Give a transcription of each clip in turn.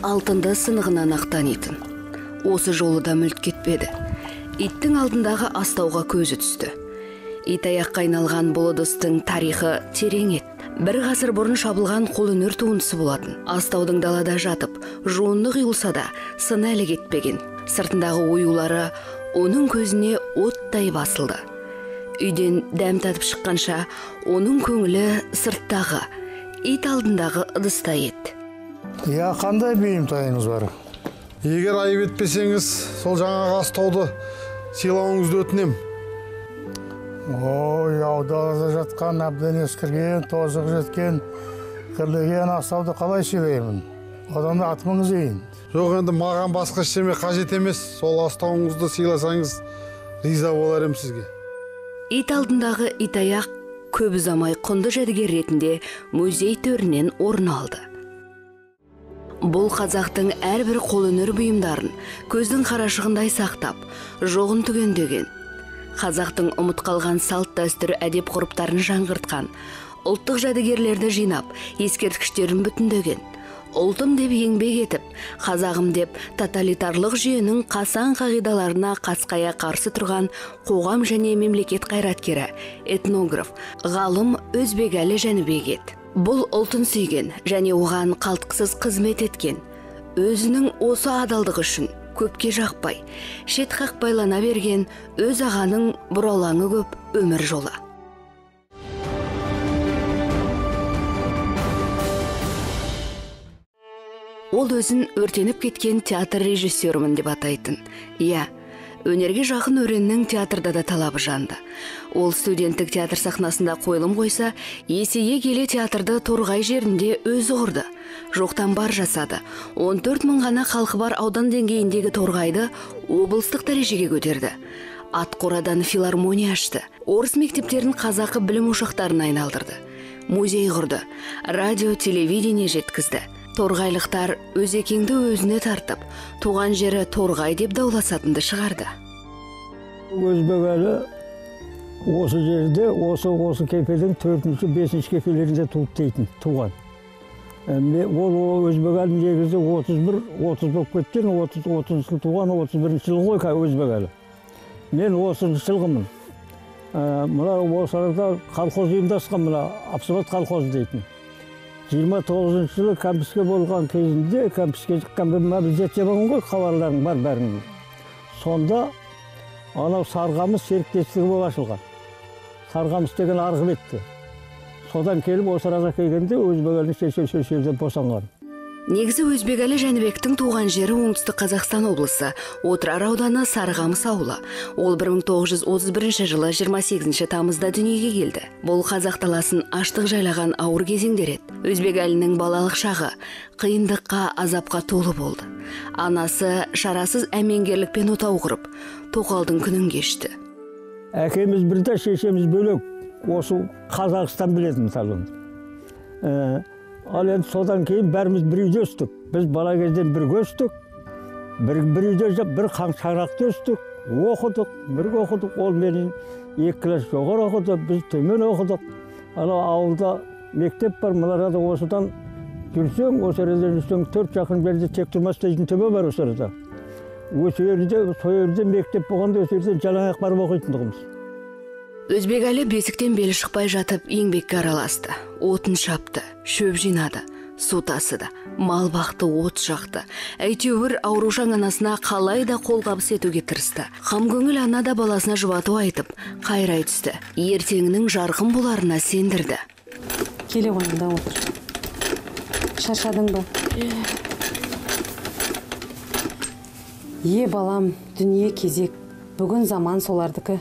алтынды сынығынан ақтанитын. Осы жолы да мүлт кетпеді. Иттің алдындағы астауға көзі түсті. Итаяққа айналған бұл ыдыстың тарихы терең еді. Бір ғасыр бұрын шабылған қолөнер туындысы болатын. Астаудың далада жатып, жуынды қиылса да сыны әлі кетпеген. Сыртындағы оюлары оның көзіне оттай басылды. Үйден дәм татып шыққанша, оның көңілі сырттағы, ит алдындағы ыдыста еді. Я, қандай бұйымтайыңыз бар? Егер айып етпесеңіз, сол жаңағы астауды сыйлауыңызды өтінем. Ой, аудалада жатқан, әбден ескірген, тозығы жеткен, кірлеген астауды қалай сыйлаймын? Одан да атымыңыз дейін. Жоқ, енді маған басқа ештеме қажет емес. Сол астауыңызды сыйласаңыз, риза боларым сізге. Ит алдындағы итаяқ көп ұзамай құнды жәдігер ретінде музей төрінен орын алды. Бұл қазақтың әрбір қолөнер бұйымдарын көздің қарашығындай сақтап, жоғын түгендеген. Қазақтың ұмыт қалған салт дәстүр әдеп ғұрыптарын жаңғыртқан, ұлттық жәдігерлерді жинап, ескерткіштерін бүтіндеген. Ұлтым деп еңбек етіп, қазағым деп тоталитарлық жүйенің қасан қағидаларына қасқая қарсы тұрған қоғам және мемлекет қайраткері, этнограф, ғалым Өзбекәлі Жәнібек еді. Бұл ұлтын сүйген және оған қалтқысыз қызмет еткен. Өзінің осы адалдығы үшін көпке жақпай, шет қақпайлана берген өз ағаның бұралаңы көп өмір жолы. Ол өзін өртеніп кеткен театр режиссерімін деп атайтын. Иә, өнерге жақын өреннің театрда да талабы жанды. Ол студенттік театр сахнасында қойылым қойса, есейе келе театрды Торғай жерінде өзі құрды. Жоқтан бар жасады. 14 мың ғана халқы бар аудан деңгейіндегі Торғайды облыстық дәрежеге көтерді. Атқорадан филармония ашты. Орыс мектептерін қазақы білім ошақтарына айналдырды. Музей құрды. Радио, телевидение жеткізді. Торғайлықтар өзекеңді өзіне тартып, туған жері Торғай деп дауласатынды шығарды. Өзбекәлі осы жерде, осы кепелдің 4-5 кепелерінде туып дейтін, туған. Ол Өзбекәлі негізі 30 болып кеткен, 30 жыл туған, 31 жыл ғой Өзбекәлі. Мен 30 жылғымын. Мұна осы арада колхоз ұйымдасқан, мұна Абсолют колхоз дейтін. 29 жылы кәмпіске болған кезінде, кәмпіске шыққан бір жетсе болған ғой, хабарларың бар бәрінің. Сонда анау Сарғамыс серіктестігі болып ашылған. Сарғамыс деген арғы бетті. Содан келіп осы арада келгенде Өзбекәлі шешеден босанған. Негізі Өзбекәлі Жәнібектің туған жері оңтүстік Қазақстан облысы, Отырар ауданы Сарғамыс ауылы. Ол 1931 жылы 28 тамызда дүниеге келді. Бұл қазақ даласын аштық жайлаған ауыр кезеңдер еді. Өзбекәлінің балалық шағы қиындыққа, азапқа толы болды. Анасы шарасыз әмеңгерлікпен отау құрып, тоқалдың күнін кешті. Әкеміз бірде, шешеміз бөлек. Осы Қазақстан білетін мысалы. Ал енді содан кейін бәріміз бір үйде өстік. Біз бала кезден бірге өстік. Бір үйде жап, бір шаңырақта өстік. Оқыдық, бірге оқыдық. Ол менен 2 класс жоғары оқыды, біз төмен оқыдық. Ауылда мектеп бар, мына осыдан жүрсең, осы жерде жүрсең 4 шақырым жерде тек тұрмас дейтін төбе бар осы жерде. Осы жерде мектеп болғанда осы жерде жалаңаяқ барып оқитындығымыз. Өзбекәлі бесіктен белі шықпай жатып еңбекке араласты. Отын шапты, шөп жинады, су тасыды, мал бақты, от жақты. Әйтеуір аурушаң анасына қалай да қолғабыс етуге тырысты. Қамкөңіл ана да баласына жұбату айтып, қайрай түсті. Ертеңінің жарқын боларына сендірді. Келе қойында отыр. Шаршадың ба? Балам, дүние кезек. Бүгін заман солардікі.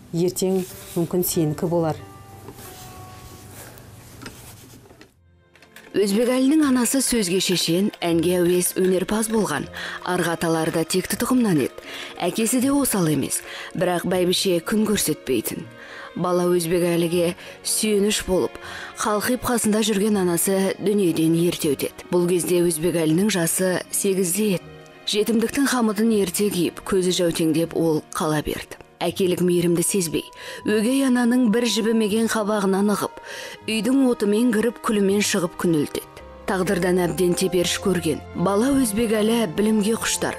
Ертең мүмкін сенікі болар. Өзбекәлінің анасы сөзге шешен, әнге әуес өнерпаз болған. Арғаталарда текті тұқымнан еді. Әкесі де осал емес, бірақ бәйбіше күн көрсетпейтін. Бала Өзбекәліге сүйеніш болып, қалқиып қасында жүрген анасы дүниеден ерте өтеді. Бұл кезде Өзбекәлінің жасы 8-де еді. Жетімдіктің қамытын ерте киіп, көзі жәутеңдеп ол қала берді. Әкелік мейірімді сезбей, өгей ананың бір жібімеген қабағынан ығып, үйдің отымен кіріп күлімен шығып күнілтеді. Тағдырдан әбден теперіш көрген. Бала Өзбекәлі білімге құштар.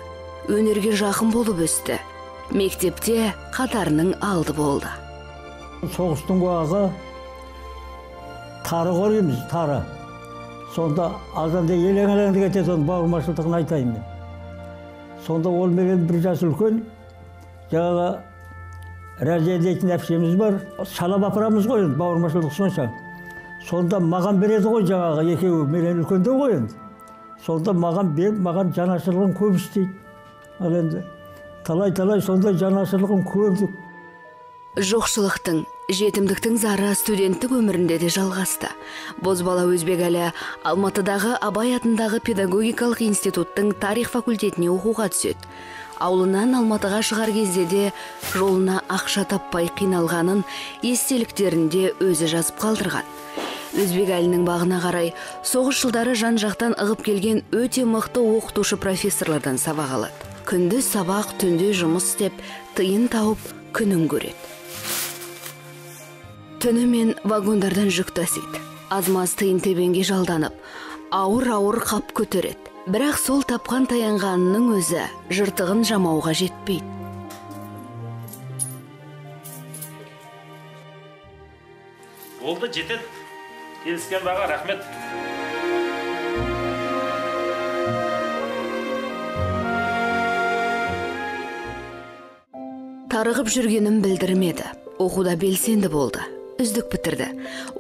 Өнерге жақын болып өсті. Мектепте қатарының алды болды. Соғыстың уағы тары қорымыз, тары. Сонда азанда елең-елеңді кетеді, оның бауырмашылдығын айтайын мен. Сонда ол менен бір жас үлкен, жаңағы Разия дейтін әпшеміз бар, салап апарамыз ғой, бауырмашылдық сонша. Сонда маған береді ғой жаңағы, екеуі менен үлкенде ғой енді. Сонда маған беріп, маған жанашырлығын көп істейді. Ал енді талай-талай сонда жанашырлығын көрдік. Жоқшылықтың, жетімдіктің зары студенттік өмірінде де жалғасты. Бозбала Өзбекәлі Алматыдағы Абай атындағы педагогикалық институттың тарих факультетіне оқуға түседі. Аулынан Алматыға шығар кезде де жолына ақша таппай қиналғанын естеліктерінде өзі жазып қалдырған. Өзбекәлінің бағына қарай соғыс жылдары жан-жақтан ығып келген өте мықты оқытушы профессорлардан сабақ алады. Күндіз сабақ, түнде жұмыс істеп, тиын тауып күнін көреді. Түнімен вагондардан жүк тасиды. Азмаз тиын тебенге жалданып, ауыр-ауыр қап көтереді. Бірақ сол тапқан таянғанының өзі жыртығын жамауға жетпейді. Болды, жетеді. Келіскен баға, рахмет. Тарығып жүргенін білдірмеді. Оқуда белсенді болды. Үздік бітірді.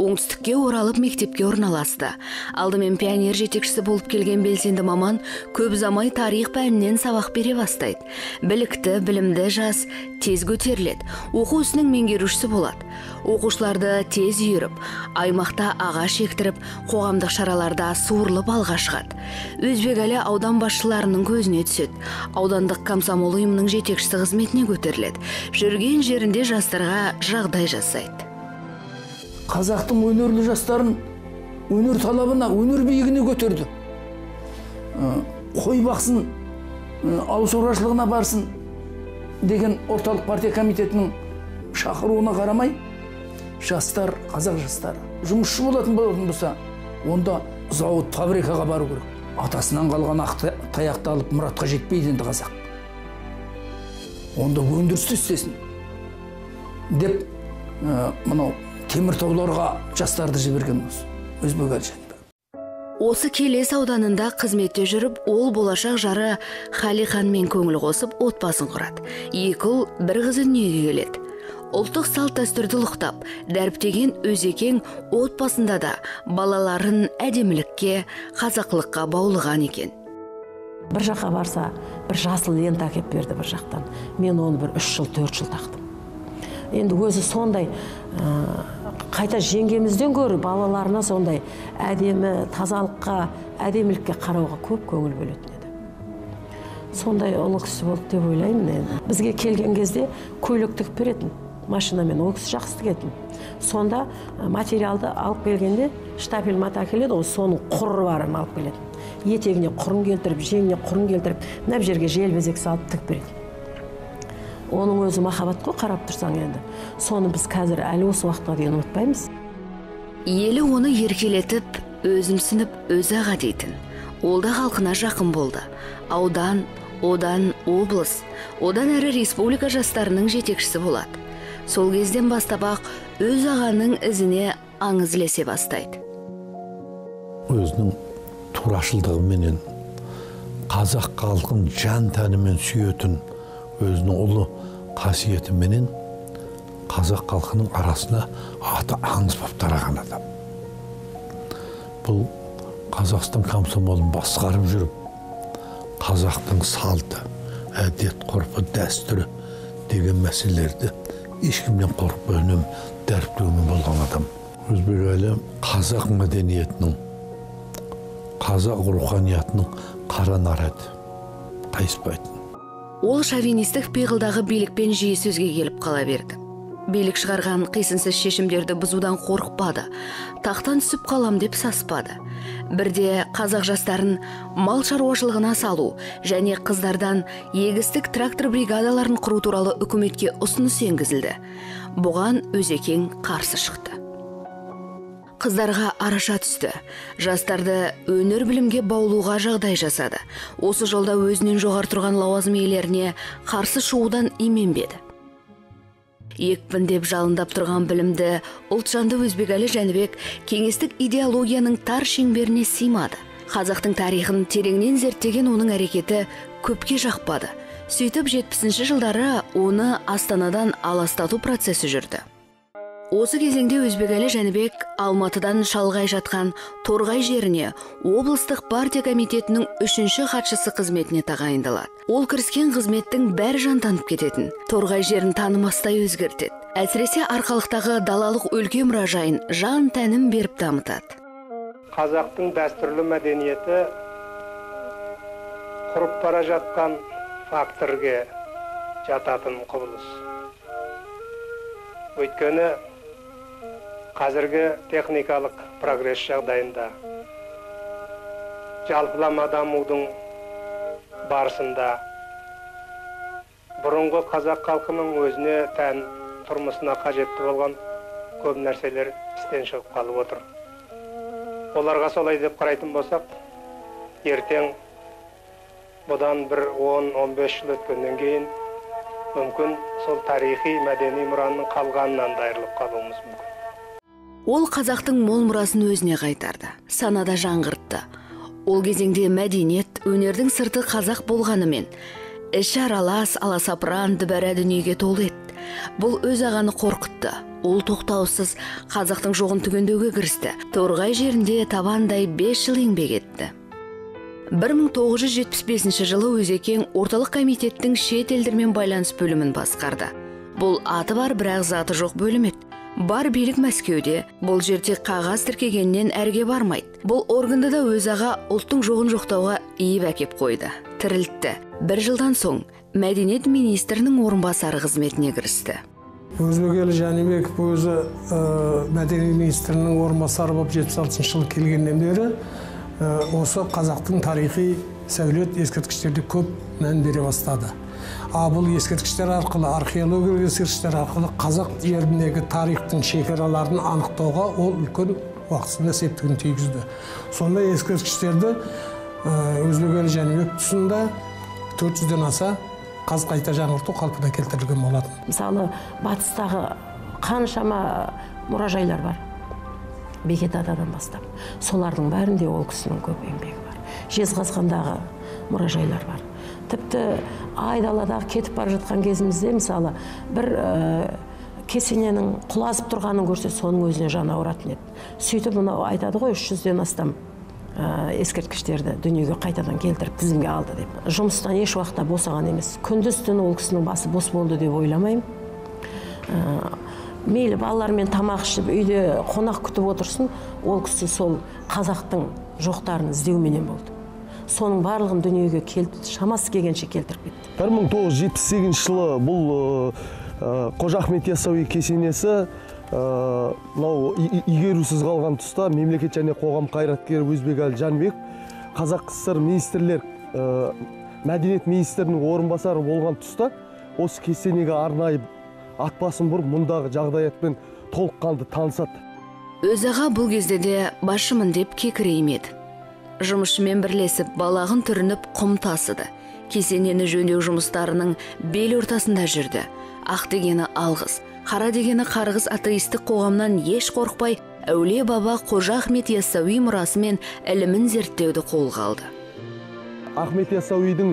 Оңтүстікке оралып мектепке орналасты. Алдымен пионер жетекшісі болып келген белсенді маман көп замай тарих пәнінен сабақ бере бастайды. Білікті, білімді жас тез көтеріледі. Оқу ісінің меңгерушісі болады. Оқушыларды тез үйіріп, аймақта ағаш ектіріп, қоғамдық шараларда суырылып алға шығады. Өзбекәлі аудан басшыларының көзіне түседі. Аудандық комсомол ұйымының жетекшісі қызметіне көтеріледі. Жүрген жерінде жастарға жағдай жасайды. Қазақтың өнерлі жастарын өнер талабына, өнер биігіне көтерді. Қой бақсын, ауыл шаруашылығына барсын деген орталық партия комитетінің шақыруына қарамай, жастар, қазақ жастары жұмысшы болатын болса, онда зауыт, фабрикаға бару керек. Атасынан қалған ақ таяқты алып мұратқа жетпейді енді қазақ. Онда өндірісті істесін деп, мынау Теміртауларға жастарды жіберген Өзбекәлі. Осы Келес ауданында қызметте жүріп, ол болашақ жары Халиханмен көңіл қосып, отбасын құрады. Екі ұл, бір қызы дүниеге келеді. Ұлттық салт дәстүрді ұлықтап, дәріптеген Өзекең отбасында да балаларын әдемілікке, қазақылыққа баулыған екен. Бір жаққа барса, бір жасыл лента әкеп берді бір жақтан. Мен оны бір 3 жыл, 4 жыл тақтым. Енді өзі сондай қайта жеңгемізден гөрі балаларына сондай әдемі, тазалыққа, әдемілікке қарауға көп көңіл бөлетін еді. Сондай ұлы кісі болды деп ойлаймын енді. Бізге келген кезде көйлек тігіп беретін, машинамен ол кісі жақсы тігетін. Сонда материалды алып келгенде штапель мата келеді, ол соның құры барын алып келетін. Етегіне құрын келтіріп, жеңіне құрын келтіріп, мына жерге желбезек салып тігіп береді. Оның өзі махаббат қой, қарап тұрсаң енді. Соны біз қазір әлі осы уақытқа дейін ұмытпаймыз. Елі оны еркелетіп, өзімсініп, өзі аға дейтін. Ол да халқына жақын болды. Аудан, одан облыс, одан әрі республика жастарының жетекшісі болады. Сол кезден бастап-ақ өз ағаның ізіне аңыз ілесе бастайды. Өзінің турашылдығыменен, қазақ халқын жан тәнімен сүйетін өзінің ұлы қасиетіменен қазақ халқының арасына аты аңыз болып тараған адам. Бұл Қазақстан комсомолын басқарып жүріп, қазақтың салты, әдет, ғұрпы, дәстүрі деген мәселелерді ешкімнен қорқып өнім дәріптеумен болған адам. Өзбекәлі қазақ мәдениетінің, қазақ руханиятының қара нары еді, қайыспайтын. Ол шовинистік пиғылдағы билікпен жиі сөзге келіп қала берді. Билік шығарған қисынсыз шешімдерді бұзудан қорықпады, тақтан түсіп қалам деп саспады. Бірде қазақ жастарын мал шаруашылығына салу және қыздардан егістік трактор бригадаларын құру туралы үкіметке ұсыныс енгізілді. Бұған Өзекең қарсы шықты. Қыздарға араша түсті. Жастарды өнер білімге баулуға жағдай жасады. Осы жолда өзінен жоғары тұрған лауазым иелеріне қарсы шығудан именбеді. Екпіндеп жалындап тұрған білімді ұлтжанды Өзбекәлі Жәнібек кеңестік идеологияның тар шеңберіне сыймады. Қазақтың тарихын тереңнен зерттеген оның әрекеті көпке жақпады. Сөйтіп 70-ші жылдары оны Астанадан аластату процесі жүрді. Осы кезеңде Өзбекәлі Жәнібек Алматыдан шалғай жатқан Торғай жеріне облыстық партия комитетінің 3-ші хатшысы қызметіне тағайындалады. Ол кіріскен қызметтің бәрі жан танып кететін, Торғай жерін танымастай өзгертеді. Әсіресе арқалықтағы далалық өлке мұражайын жан тәнім беріп дамытады. Қазақтың дәстүрлі мәдениеті құрып бара жатқан факторге жататын құбылыс. Өйткені қазіргі техникалық прогресс жағдайында жалпылама дамудың барысында бұрынғы қазақ халқының өзіне тән тұрмысына қажетті болған көп нәрселер істен шығып қалып отыр. Оларға солай деп қарайтын болсақ, ертең бұдан бір 10-15 жыл өткеннен кейін мүмкін сол тарихи мәдени мұраның қалғанынан да айырылып қалуымыз мүмкін. Ол қазақтың мол мұрасын өзіне қайтарды, санада жаңғыртты. Ол кезеңде мәдениет, өнердің сырты қазақ болғанымен, іші аралас, аласапыран, дүбәрә дүниеге толы еді. Бұл өз ағаны қорқытты. Ол тоқтаусыз қазақтың жоғын түгендеуге кірісті. Торғай жерінде табандай 5 жыл еңбек етті. 1975 жылы Өзекең орталық комитеттің шет елдермен байланыс бөлімін басқарды. Бұл аты бар, бірақ заты жоқ бөлім еді. Бар билік Мәскеуде, бұл жерде қағаз тіркегеннен әрге бармайды. Бұл органды да өз аға ұлттың жоғын жоқтауға иіп әкеп қойды. Тірілтті. 1 жылдан соң мәдениет министрінің орынбасары қызметіне кірісті. Өзбекәлі Жәнібек өзі мәдениет министрінің орынбасары болып 76 жылы келгеннен бері осы қазақтың тарихи сәулет ескерткіштеріне көп мән бере бастады. Бұл ескерткіштер арқылы, археологиялық ескерткіштер арқылы қазақ жеріндегі тарихтың шекараларын анықтауға ол үлкен уақытында септігін тигізді. Сондай ескерткіштерді Өзбекәлі Жәнібек тұсында 400-ден аса қайта жаңғырту қалпына келтірілген болатын. Мысалы, батыстағы қаншама мұражайлар бар. Бекет Атадан бастап. Солардың бәрінде ол кісінің көп еңбегі бар. Жезқазғандағы мұражайлар бар. Тіпті айдаладағы кетіп бара жатқан кезімізде, мысалы, бір кесененің құлазып тұрғанын көрсе, соның өзіне жан ауыратын еді. Сөйтіп мұны айтады ғой, 300-ден астам ескерткіштерді дүниеге қайтадан келтіріп тізімге алды деп. Жұмыстан еш уақытта босаған емес. Күндіз-түні ол кісінің басы бос болды деп ойламаймын. Мейлі балалармен тамақ ішіп, үйде қонақ күтіп отырсын, ол кісі сол қазақтың жоқтарын іздеуменен болды. Соның барлығын дүниеге шамасы келгенше келтіріп кетті. 1978 жылы бұл Қожа Ахмет Яссауи кесенесі игерусіз қалған тұста мемлекет және қоғам қайраткері Өзбекәлі Жәнібек Қазақ КСР министрлер мәдениет министрінің орынбасары болған тұста осы кесенеге арнайы ат басын бұрып мұндағы жағдаятпен толыққанды танысады. Өз аға бұл кезде де басшымын деп кекіреймеді. Жұмысшымен бірлесіп балағын түрініп құм тасыды. Кесенені жөндеу жұмыстарының бел ортасында жүрді. Ақ дегені алғыс, қара дегені қарғыс атеистік қоғамнан еш қорықпай, әулие баба Қожа Ахмет Яссауи мұрасы мен ілімін зерттеуді қолға алды. Ахмет Яссауидің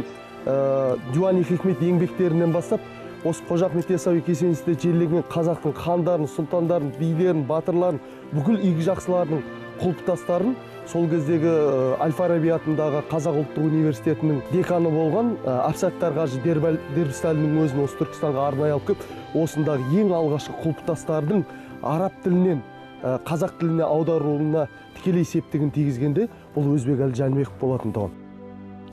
Диван-и Хикмет еңбектерінен бастап, осы Қожа Ахмет Яссауи кесенесінде жерленген қазақтың хандарын, сұлтандарын, билерін, батырларын, бүкіл игі жақсылардың құлпытастарын сол кездегі Әл-Фараби атындағы Қазақ ұлттық университетінің деканы болған Әбсаттар Қажы Дербістәлінің өзін осы Түркістанға арнайы алып келіп, осындағы ең алғашқы құлпытастардың араб тілінен қазақ тіліне аударуына тікелей септігін тигізгенде бұл Өзбекәлі Жәнібек болатын тұғын.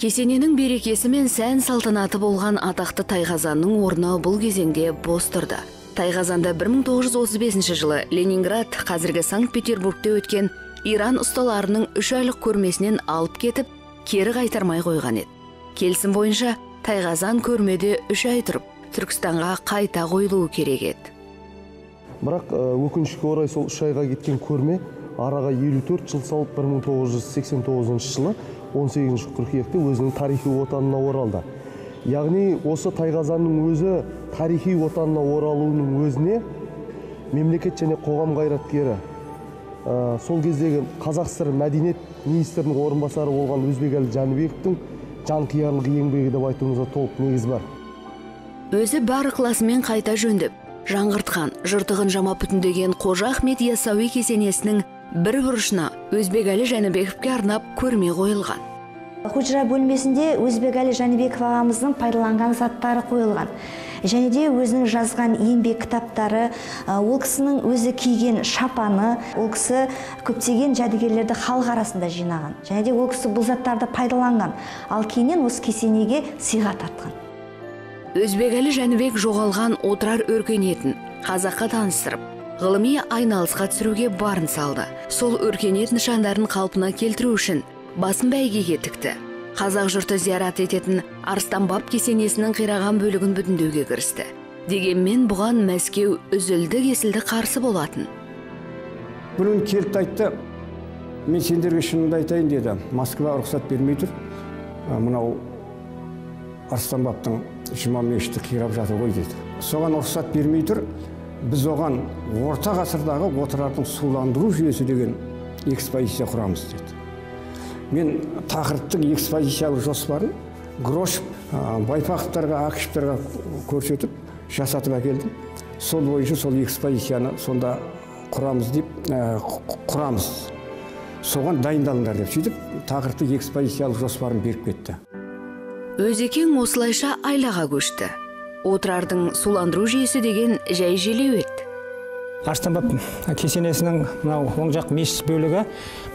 Кесененің берекесі мен сән салтанаты болған атақты Тайқазанның орны бұл кезеңде бос тұрды. Тайқазанда 1935 жылы Ленинград, қазіргі Санкт-Петербургте өткен Иран ұсталарының 3 айлық көрмесінен алып кетіп, кері қайтармай қойған еді. Келісім бойынша Тайқазан көрмеде 3 ай тұрып, Түркістанға қайта қойылуы керек еді. Бірақ өкінішке орай сол 3 айға кеткен көрме араға 54 жыл салып 1989 жылы 18 қыркүйекте өзінің тарихи отанына оралды. Яғни осы Тайқазанның өзі тарихи отанына оралуының өзіне мемлекет және қоғам қайраткері, сол кездегі Қазақ ССР мәдениет министрінің орынбасары болған Өзбекәлі Жәнібековтің жанқиярлық еңбегі деп айтуымызға толық негіз бар. Өзі бар ықыласымен қайта жөндеп, жаңғыртқан, жыртығын жамап бүтіндеген Қожа Ахмет Яссауи кесенесінің бір бұрышына Өзбекәлі Жәнібековке арнап көрме қойылған. Хужра бөлмесінде Өзбекәлі Жәнібеков ағамыздың пайдаланған заттары қойылған. Және де өзінің жазған еңбек кітаптары, ол кісінің өзі киген шапаны, ол кісі көптеген жәдігерлерді халық арасында жинаған. Және де ол кісі бұл заттарды пайдаланған, ал кейіннен осы кесенеге сыйға тартқан. Өзбекәлі Жәнібек жоғалған отырар өркениетін қазаққа таныстырып, ғылыми айналысқа түсіруге барын салды. Сол өркениет нышандарын қалпына келтіру үшін басын бәйгеге тікті. Қазақ жұрты зиярат ететін Арыстанбаб кесенесінің қираған бөлігін бүтіндеуге кірісті. Дегенмен бұған Мәскеу үзілді-кесілді қарсы болатын. Бұрын келді айтты, мен сендерге шынымды айтайын деді. Москва рұқсат бермей тұр. Мынау Арыстанбабтың жұма мешіті қирап жатыр ғой деді. Соған рұқсат бермей тұр. Біз оған орта ғасырдағы отырардың суландыру жүйесі деген экспозиция құрамыз деді. Мен тақырыптың экспозициялық жоспарын Грошев, Байпақовтарға, Ақышевтарға көрсетіп, жасатып әкелдім. Сол бойынша сол экспозицияны сонда құрамыз деп, құрамыз. Соған дайындалыңдар деп сөйтіп, тақырыптық экспозициялық жоспарын беріп кетті. Өзекең осылайша айлаға көшті. Отырардың суландыру жүйесі деген жай желеу еді. Арыстанбаб кесенесінің мынау оң жақ мешіт бөлігі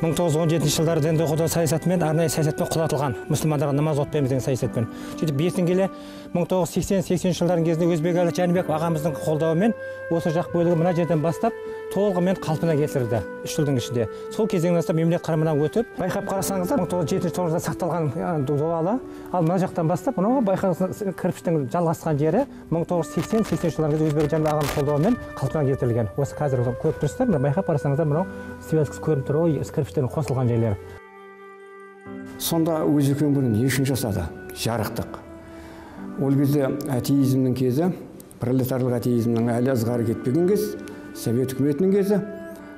1917 жылдары дінді құда саясатымен, арнайы саясатпен құлатылған. Мұсылмандарға намаз оқытпаймыз деген саясатпен. Сөйтіп бертін келе 1980-80 жылдардың кезінде Өзбекәлі Жәнібеков ағамыздың қолдауымен осы жақ бөлігі мына жерден бастап толығымен қалпына келтірді 3 жылдың ішінде. Сол кезеңнен бастап мемлекет қарамағына өтіп, байқап қарасаңыздар 1907 жылда сақталған дуалы, ал мына жақтан бастап мынау байқаңыз кірпіштің жалғасқан жері 1980-80 жылдардың кезінде Өзбекәлі Жәнібек ағамыздың қолдауымен қалпына келтірілген. Осы қазір көріп тұрсыздар, мына байқап қарасаңыздар мынау связкасы көрініп тұр, ой, кірпіштердің қосылған жерлері. Сонда Өзекең бұрын не үшін жасады? Жарықтық. Ол кезде атеизмнің кезі, пролетарлық атеизмнің әлі ызғары кетпеген кез, Совет үкіметінің кезі,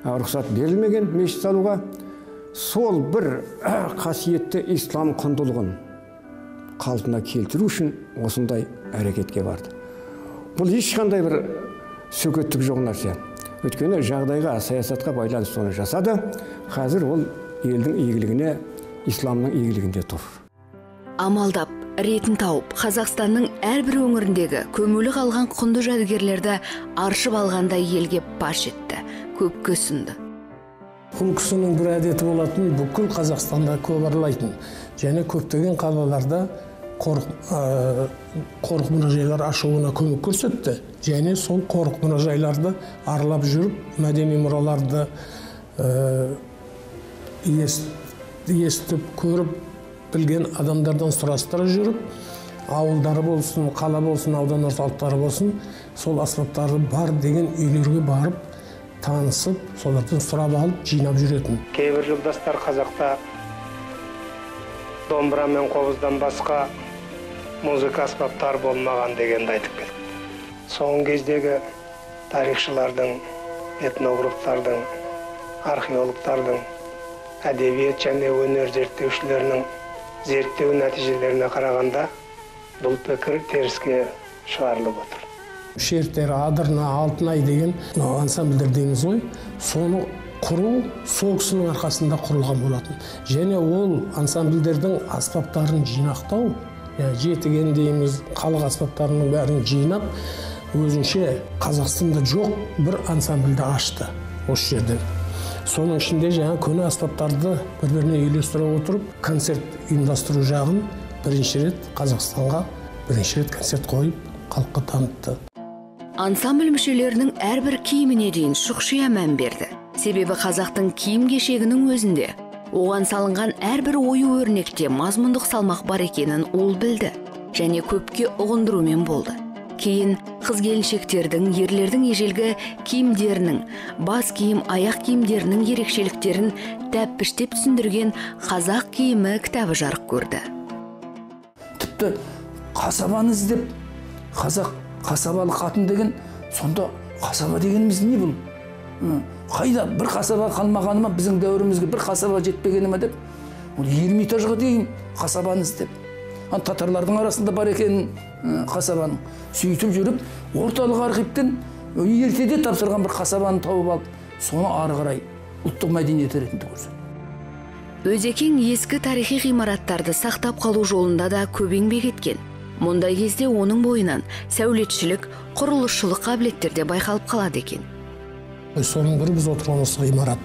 рұқсат берілмеген мешіт салуға, сол бір қасиетті ислам құндылығын қалпына келтіру үшін осындай әрекетке барды. Бұл ешқандай бір сөкеттік жоқ нәрсе. Өйткені жағдайға, саясатқа байланысты соны жасады. Қазір ол елдің игілігіне, исламның игілігінде тұр. Амалдап, ретін тауып, Қазақстанның әрбір өңіріндегі көмулі қалған құнды жәдігерлерді аршып алғандай елге паш етті, көпке ұсынды. Бұл кісінің бір әдеті болатын, бүкіл Қазақстанда көп аралайтын, және көптеген қалаларда қорық мұражайлар ашуына көмек көрсетті. Және сол қорық мұражайларды аралап жүріп, мәдени мұраларды естіп, көріп, білген адамдардан сұрастыра жүріп, ауылдары болсын, қала болсын, аудан орталықтары болсын, сол аспаптары бар деген үйлерге барып, танысып, солардан сұрап алып, жинап жүретін. Кейбір жылдастар қазақта домбыра мен қобыздан басқа музыка аспаптары болмаған дегенді айтып келді. Соңғы кездегі тарихшылардың, этнографтардың, археологтардың, әдебиет және өнер зерттеушілерінің зерттеу нәтижелеріне қарағанда бұл пікір теріске шығарылып отыр. Шертер, Адырна, Алтынай деген ансамбльдер дейміз ғой, соны құру сол кісінің арқасында құрылған болатын. Және ол ансамбльдердің аспаптарын жинақтау, жетіген дейміз, халық аспаптарының бәрін жинап, өзінше Қазақстанда жоқ бір ансамбльді ашты осы жерден. Соның ішінде жаңа көне аспаптарды бір-біріне үйлестіре отырып, концерт ұйымдастыру жағын бірінші рет Қазақстанға бірінші рет концерт қойып, халыққа танытты. Ансамбль мүшелерінің әрбір киіміне дейін шұқшия мән берді. Себебі қазақтың киім кешегінің өзінде оған салынған әрбір ою өрнекте мазмұндық салмақ бар екенін ол білді және көпке ұғындырумен болды. Кейін қыз-келіншектердің, ерлердің ежелгі киімдерінің, бас киім, аяқ киімдерінің ерекшеліктерін тәппіштеп түсіндірген «Қазақ киімі» кітабы жарық көрді. Тіпті қасабаны іздеп, қазақ қасабалы қатын деген, сонда қасаба дегеніміз не бұл? Қайда бір қасаба қалмағаны ма, біздің дәуірімізге бір қасаба жетпегені ма деп, Ермитажға дейін қасабаны іздеп. Татарлардың арасында бар екен қасабаның. Сөйтіп жүріп, орталық архивтен ертеде тапсырған бір қасабаны тауып алып, соны ары қарай ұлттық мәдениет ретінде көрсетті. Өзекең ескі тарихи ғимараттарды сақтап қалу жолында да көп еңбек еткен. Мұндай кезде оның бойынан сәулетшілік, құрылысшылық қабілеттер де байқалып қалады екен. Соның бірі біз отырған осы ғимарат.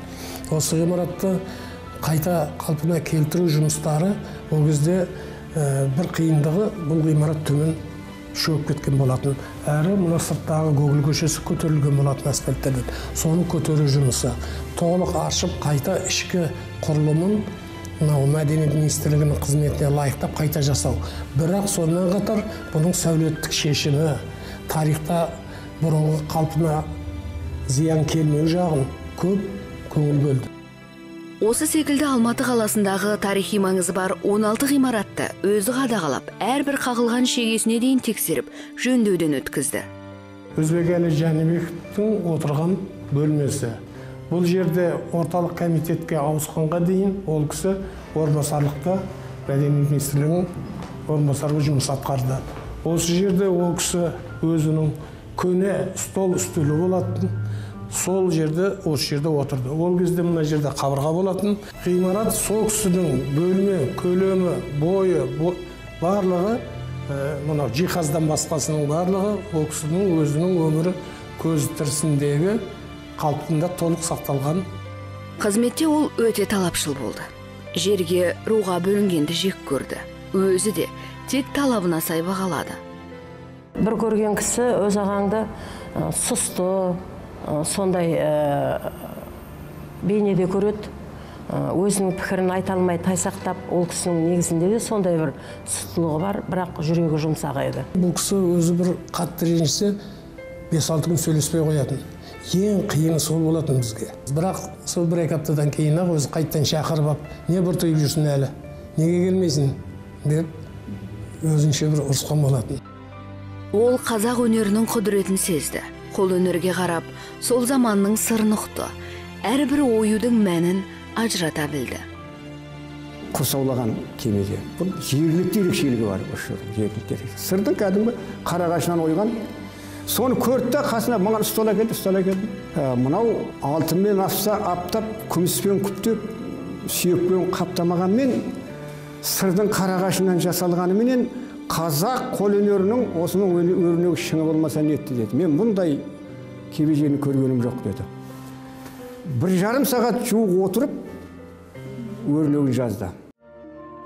Осы ғимаратты қайта қалпына келтіру жұмыстары ол кезде бір қиындығы, бұл ғимарат төмен шөгіп кеткен болатын. Әрі мына сырттағы Гогол көшесі көтерілген болатын асфальттерден. Соны көтеру жұмысы толық ашып, қайта ішкі құрылымын мәдениет министрлігінің қызметіне лайықтап қайта жасау. Бірақ сонымен қатар бұның сәулеттік шешімі, тарихта бұрынғы қалпына зиян келмеу жағын көп көңіл бөлді. Осы секілді Алматы қаласындағы тарихи маңызы бар 16 ғимаратты өзі қадағалап, әрбір қағылған шегесіне дейін тексеріп, жөндеуден өткізді. Өзбекәлі Жәнібековтің отырған бөлмесі. Бұл жерде орталық комитетке ауысқанға дейін ол кісі орынбасарлықта мәдениет министрлігінің орынбасары жұмыс атқарды. Осы жерде ол кісі өзінің көне стол үстелі болатын, сол жерде осы жерде отырды. Ол кезде мына жерде қабырға болатын. Ғимарат сол кісінің бөлме, көлемі, бойы, барлығы, мынау жиһаздан басқасының барлығы ол кісінің өзінің өмірі көз тірісіндегі қалпында толық сақталған. Қызметте ол өте талапшыл болды. Жерге, руға бөлінгенді жек көрді. Өзі де тек талабына сай бағалады. Бір көрген кісі өз ағаңды сұсты, сондай бейнеде көреді, өзінің пікірін айта алмай тайсақтап, ол кісінің негізінде де сондай бір сұстылығы бар, бірақ жүрегі жұмсақ еді. Бұл кісі өзі бір қатты ренжісе 5-6 күн сөйлеспей қоятын. Ең қиыны сол болатын бізге. Бірақ сол 1-2 аптадан кейін ақ өзі қайттан шақырып алып, не бір тойып жүрсің әлі, неге келмейсің деп өзінше бір ұрысқан болатын. Ол қазақ өнерінің құдіретін сезді. Қол өнерге қарап, сол заманның сырын ұқты. Әрбір оюдың мәнін ажырата білді. Құрсаулаған кемеде. Бұл жергілікті ерекшелігі бар. Сырдың кәдімгі қарағашынан ойған. Соны көрді, қасына маған ұстала келді. Мынау алтынмен аптап, күміспен күптеп, сүйекпен қаптамағанмен, сырдың қарағашынан жасалғанымен қазақ қол өнерінің осының өрнегі шыңы болмаса нетті деді. Мен мұндай кебежені көргенім жоқ деді. 1,5 сағат жуық отырып, өрнегін жазды.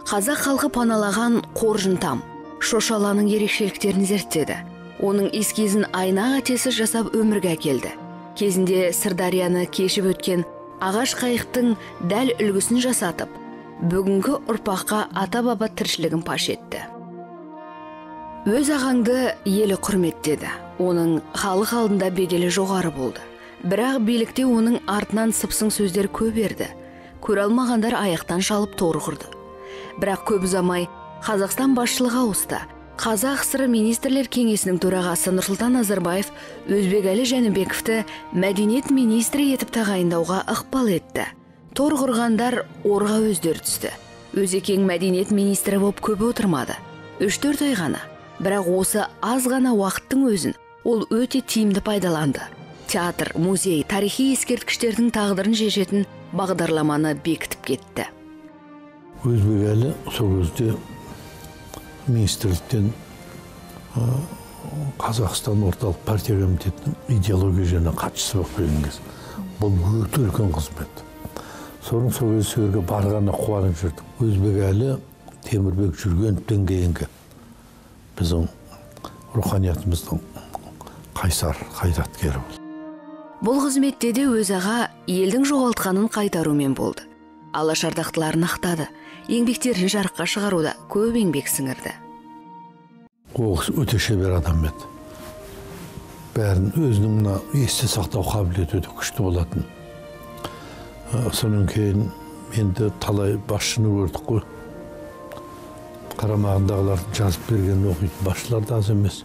Қазақ халқы паналаған қоржынтам, Шошаланың ерекшеліктерін зерттеді. Оның эскизін айна қатесі жасап өмірге әкелді. Кезінде Сырдарияны кешіп өткен ағаш қайықтың дәл үлгісін жасатып, бүгінгі ұрпаққа ата-баба тіршілігін паш етті. Өз ағаңды елі құрметтеді. Оның халық алдында беделі жоғары болды. Бірақ билікте оның артынан сыпсың сөздер көп ерді. Көре алмағандар аяқтан шалып торы құрды. Бірақ көп ұзамай Қазақстан басшылығы ауысты. Қазақ ССР министрлер кеңесінің төрағасы Нұрсұлтан Назарбаев Өзбекәлі Жәнібековті мәдениет министрі етіп тағайындауға ықпал етті. Тор құрғандар орға өздері түсті. Өзекең мәдениет министрі болып көп отырмады. 3-4 ай ғана. Бірақ осы аз ғана уақыттың өзін ол өте тиімді пайдаланды. Театр, музей, тарихи ескерткіштердің тағдырын шешетін бағдарламаны бекітіп кетті. Өзбекәлі сол кезде министрліктен Қазақстан орталық партия комитетінің идеология және хатшысы болып келген кез. Бұл өте үлкен қызмет. Соның сол кезде сөзге барғаны қуанып жүрдік. Өзбекәлі Темірбек Жүргеновтен кейінгі біздің руханиятымыздың қайсар қайраткері болды. Бұл қызметте де өз аға елдің жоғалтқанын қайтарумен болды. Алашардақтыларын ақтады. Еңбектерін жарыққа шығаруда көп еңбек сіңірді. Ол өте шебер адам еді. бәрін өзінің мына есте сақтау қабілеті өте күшті болатын. Сонан кейін енді талай басшыны көрдік қой. Қарамағындағылардың жазып берген оқитын басшылар да аз емес.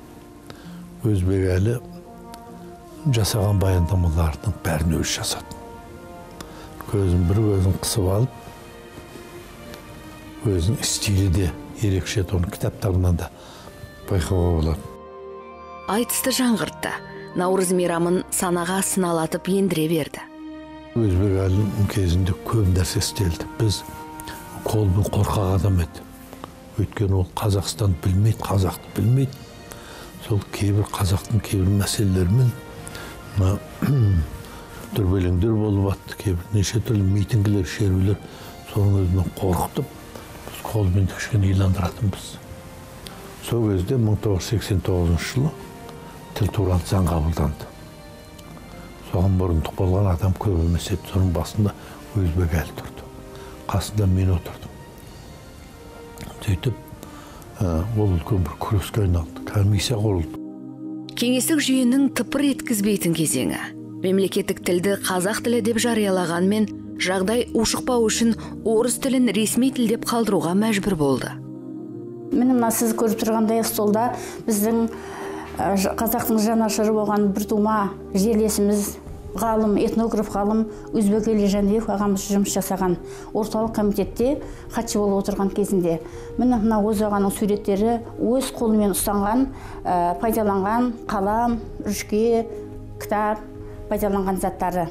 Өзбекәлі жасаған баяндамалардың бәрін өзі жасады. Көзін қысып алып, өзінің стилі де ерекше, оның кітаптарынан да байқауға болады. Айтысты жаңғыртты. Наурыз мейрамын санаға сыналатып ендіре берді. Өзбекәлінің кезінде көп нәрсе істелді. Біз қолмен қорқақ адам еді. Өйткені ол Қазақстан білмейді, қазақты білмейді. Сол кейбір қазақтың кейбір мәселелерімен дүрбелеңдер болып атты, кейбір неше түрлі митингілер, шерулер, соның өзінен қорқытып, біз қолмен кішкене иландыратынбыз. Сол кезде 1989 жылы тіл туралы заң қабылданды. Соған бұрындық болған адам көп емес еді. Соның басында Өзбекәлі тұрды. Қасында мен отырдым. Сөйтіп, ол үлкен бір күреске айналды. Комиссия құрылды. Кеңестік жүйенің тыпыр еткізбейтін кезеңі. Мемлекеттік тілді қазақ тілі деп жариялағанмен, жағдай ушықпау үшін орыс тілін ресми тіл деп қалдыруға мәжбүр болды. Міне мына сіз көріп тұрғандай столда біздің қазақтың жанашыры болған бір тума жерлесіміз, ғалым, этнограф ғалым Өзбекәлі Жәнібек ағамыз жұмыс жасаған орталық комитетте хатшы болып отырған кезінде. Міне мына өз ағаның суреттері өз қолымен ұстанған, пайдаланған қалам, рүшке, кітап, пайдаланған заттары.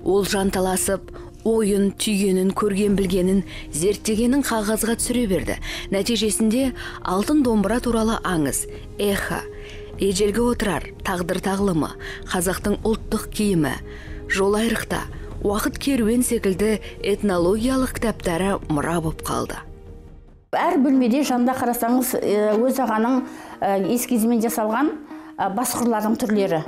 Ол жанталасып, ойын, түйгенін, көрген білгенін, зерттегенін қағазға түсіре берді. Нәтижесінде алтын домбыра туралы аңыз, эхо, ежелгі отырар, тағдыр тағлымы, қазақтың ұлттық киімі, жол айрықта, уақыт керуен секілді этнологиялық кітаптары мұра боп қалды. Әр бөлмеде жанында қарасаңыз, өз ағаның ескізімен жасалған басқұрлардың түрлері.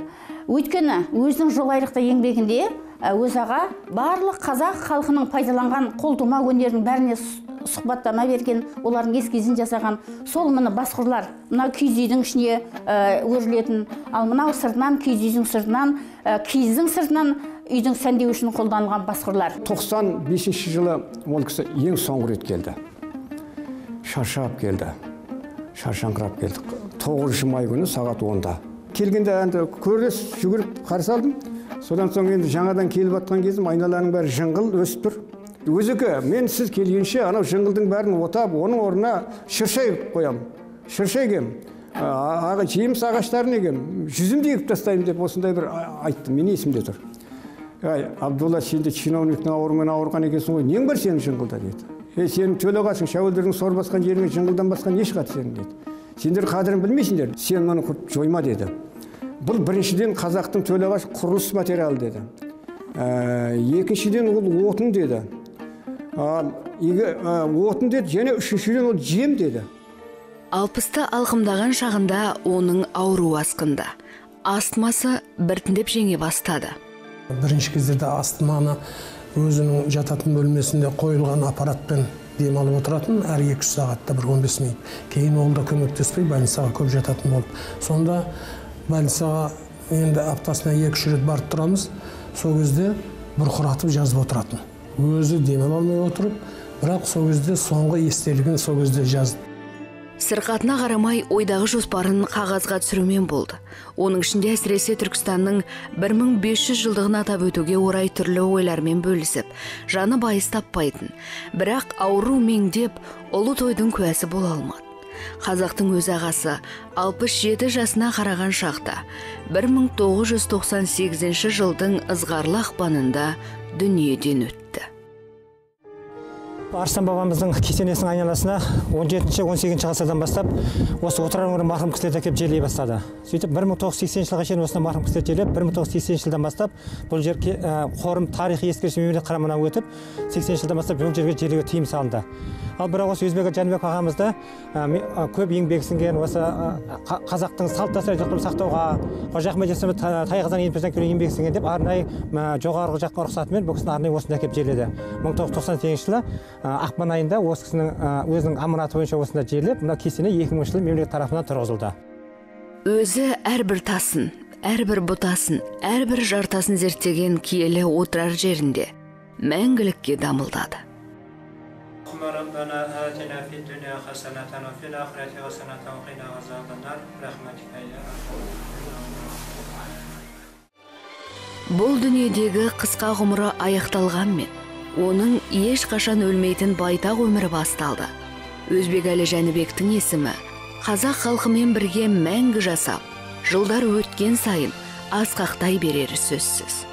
Өйткені өзінің жол айрықта еңбегінде өз аға барлық қазақ халқының пайдаланған қолтума өнерінің бәріне сұхбаттама берген, олардың ескізін жасаған. Сол мына басқұрлар, мына киіз үйдің ішіне өрілетін, ал мынау сыртынан, киіз үйдің сыртынан, киіздің сыртынан үйдің сәндеу үшін қолданылған басқұрлар. 95 жылы ол кісі ең соңғы рет келді. Шаршап келді, шаршаңқырап келді. 9 май күні сағат 10-да. Келгенде енді көріс жүгіріп қарсы алдым. Содан соң енді жаңадан келіп атқан кезім айналаның бәрі жыңғыл өсіп тұр. Өзікі, мен сіз келгенше анау жыңғылдың бәрін отап, оның орнына шыршай қоям. Шыршай кем. Жеміс ағаштарын егем. Жүзімді егіп тастаймын деп осындай бір айттым. Мен есімде тұр. Абдулла, сен де чиновниктің ауырымен ауырған екенсің ғой. Нең бар сенің жыңғылда деді. Сенің төлеғасың, шәуілдердің сор басқан жеріңе жыңғылдан басқан еш қат сенің деді. Сендер қадірін білмейсіңдер. Сен мұны жойма деді. Бұл біріншіден қазақтың төлеғаш құрылыс материалы деді. Екіншіден ол отын деді. Отын деді, және үшіншіден ол жем деді. 60-ты алқымдаған шағында оның ауру асқында. Астмасы біртіндеп жеңе бастады. Бірінші кездерде астманы өзінің жататын бөлмесінде қойылған аппаратпен демалып отыратын, әр 200 сағатта бір 15 минут. Кейін ол да көмектеспей больницаға көп жататын болды. Сонда больницаға енді аптасына 2-3 рет барып тұрамыз. Сол кезде бұрқыратып жазып отыратын. Өзі демал алмай отырып, бірақ сол кезде соңғы естелігін сол кезде жазды. Сырқатына қарамай ойдағы жоспарын қағазға түсірумен болды. Оның ішінде әсіресе Түркістанның 1500 жылдығын атап өтуге орай түрлі ойлармен бөлісіп, жаны байыз таппайтын, бірақ ауру меңдеп, ұлы тойдың куәсі бола алмады. Қазақтың өз ағасы 67 жасына қараған шақта 1998 жылдың ызғарлы ақпанында дүниеден өтті. Арыстан бабамыздың кесенесінің айналасына 17-18 ғасырдан бастап осы отырар өңірі марқұм кісілерді әкеп жерлей бастады. Сөйтіп 1980 жылға шейін осында марқұм кісілер жерлеп, 1980 жылдан бастап бұл жер қорым тарихи ескерткіш мемлекет құрамына өтіп, 80 жылдан бастап бұл жерге жерлеуге тыйым салынды. Ал бірақ осы Өзбекәлі Жәнібек ағамызды көп еңбек сіңген осы қазақтың салт дәстүрін сақтауға, Қожа Ахмет Яссауи тайғаздан еңбектен көре еңбек сіңген деп арнайы жоғарғы жаққа рұқсатымен бұл кісіні арнайы осында әкеп жерледі. 1998 жылы ақпан айында осы кісінің өзінің аманаты бойынша осында жерлеп, мына кесене 2000 жылы мемлекет тарапынан тұрғызылды. өзі әрбір тасын, әрбір бұтасын, әрбір жартасын зерттеген киелі отырар жерінде мәңгілікке дамылдады. Бұл дүниедегі қысқа ғұмыры аяқталғанмен, оның ешқашан өлмейтін байтақ өмірі басталды. Өзбекәлі Жәнібектің есімі қазақ халқымен бірге мәңгі жасап, жылдар өткен сайын асқақтай берері сөзсіз.